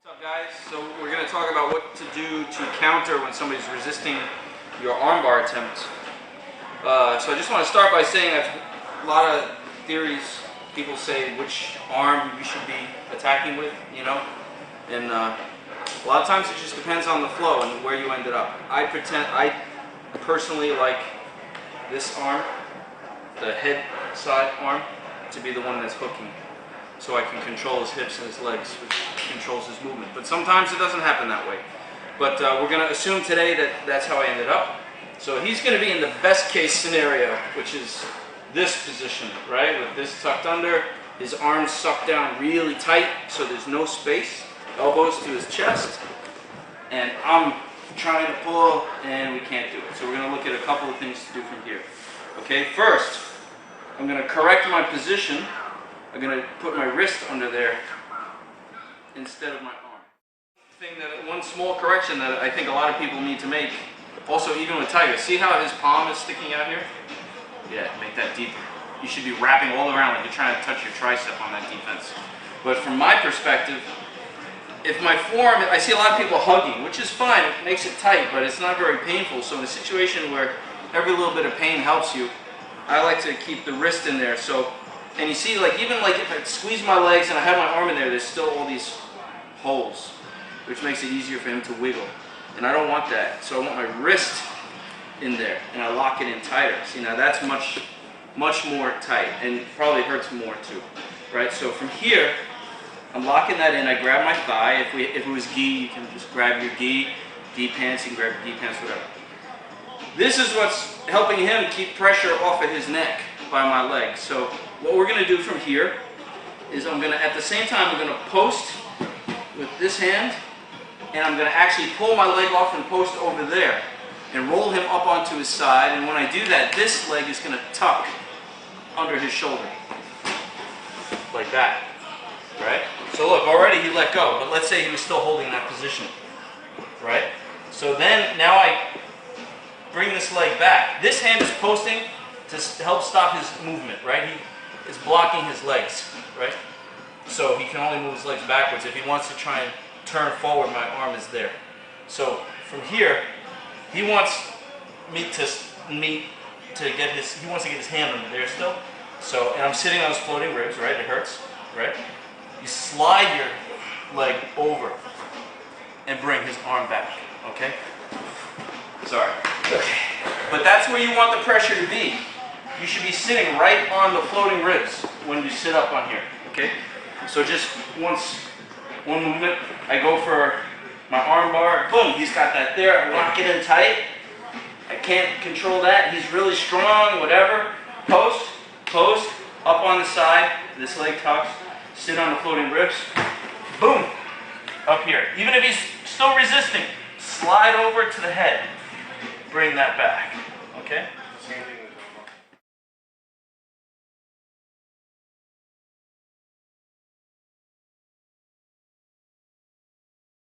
What's up, guys? So we're going to talk about what to do to counter when somebody's resisting your armbar attempt. So I just want to start by saying that a lot of theories, people say which arm you should be attacking with, and a lot of times it just depends on the flow and where you ended up. I personally like this arm, the head side arm, to be the one that's hooking, so I can control his hips and his legs, which controls his movement. But sometimes it doesn't happen that way. But we're going to assume today that that's how I ended up. So he's going to be in the best case scenario, which is this position, right? With this tucked under, his arms sucked down really tight, so there's no space, elbows to his chest, and I'm trying to pull, and we can't do it. So we're going to look at a couple of things to do from here. Okay, first, I'm going to correct my position. I'm going to put my wrist under there instead of my arm. One small correction that I think a lot of people need to make, also even with Tiger, see how his palm is sticking out here? Yeah, make that deeper. You should be wrapping all around like you're trying to touch your tricep on that defense. But from my perspective, if my forearm, I see a lot of people hugging, which is fine, it makes it tight, but it's not very painful. So in a situation where every little bit of pain helps you, I like to keep the wrist in there. So, and you see, like even like if I squeeze my legs and I have my arm in there, there's still all these holes, which makes it easier for him to wiggle. And I don't want that. So I want my wrist in there, and I lock it in tighter. See, now that's much more tight, and probably hurts more too, right? So from here, I'm locking that in. I grab my thigh. If it was gi, you can just grab your gi pants. You can grab your gi pants, whatever. This is what's helping him keep pressure off of his neck by my legs. So what we're going to do from here is I'm going to, at the same time, I'm going to post with this hand, and I'm going to actually pull my leg off and post over there and roll him up onto his side. And when I do that, this leg is going to tuck under his shoulder, like that, right? So look, already he let go, but let's say he was still holding that position, right? So then, now I bring this leg back. This hand is posting to help stop his movement, right? He is blocking his legs, right? So he can only move his legs backwards. If he wants to try and turn forward, my arm is there. So from here, he wants to get his hand under there still. So, and I'm sitting on his floating ribs, right? It hurts, right? You slide your leg over and bring his arm back, okay? Sorry. Okay. But that's where you want the pressure to be. You should be sitting right on the floating ribs when you sit up on here, okay? So just one movement, I go for my arm bar, boom, he's got that there, I lock it in tight. I can't control that, he's really strong, whatever. Post, up on the side, this leg tucks, sit on the floating ribs, boom, up here. Even if he's still resisting, slide over to the head, bring that back, okay?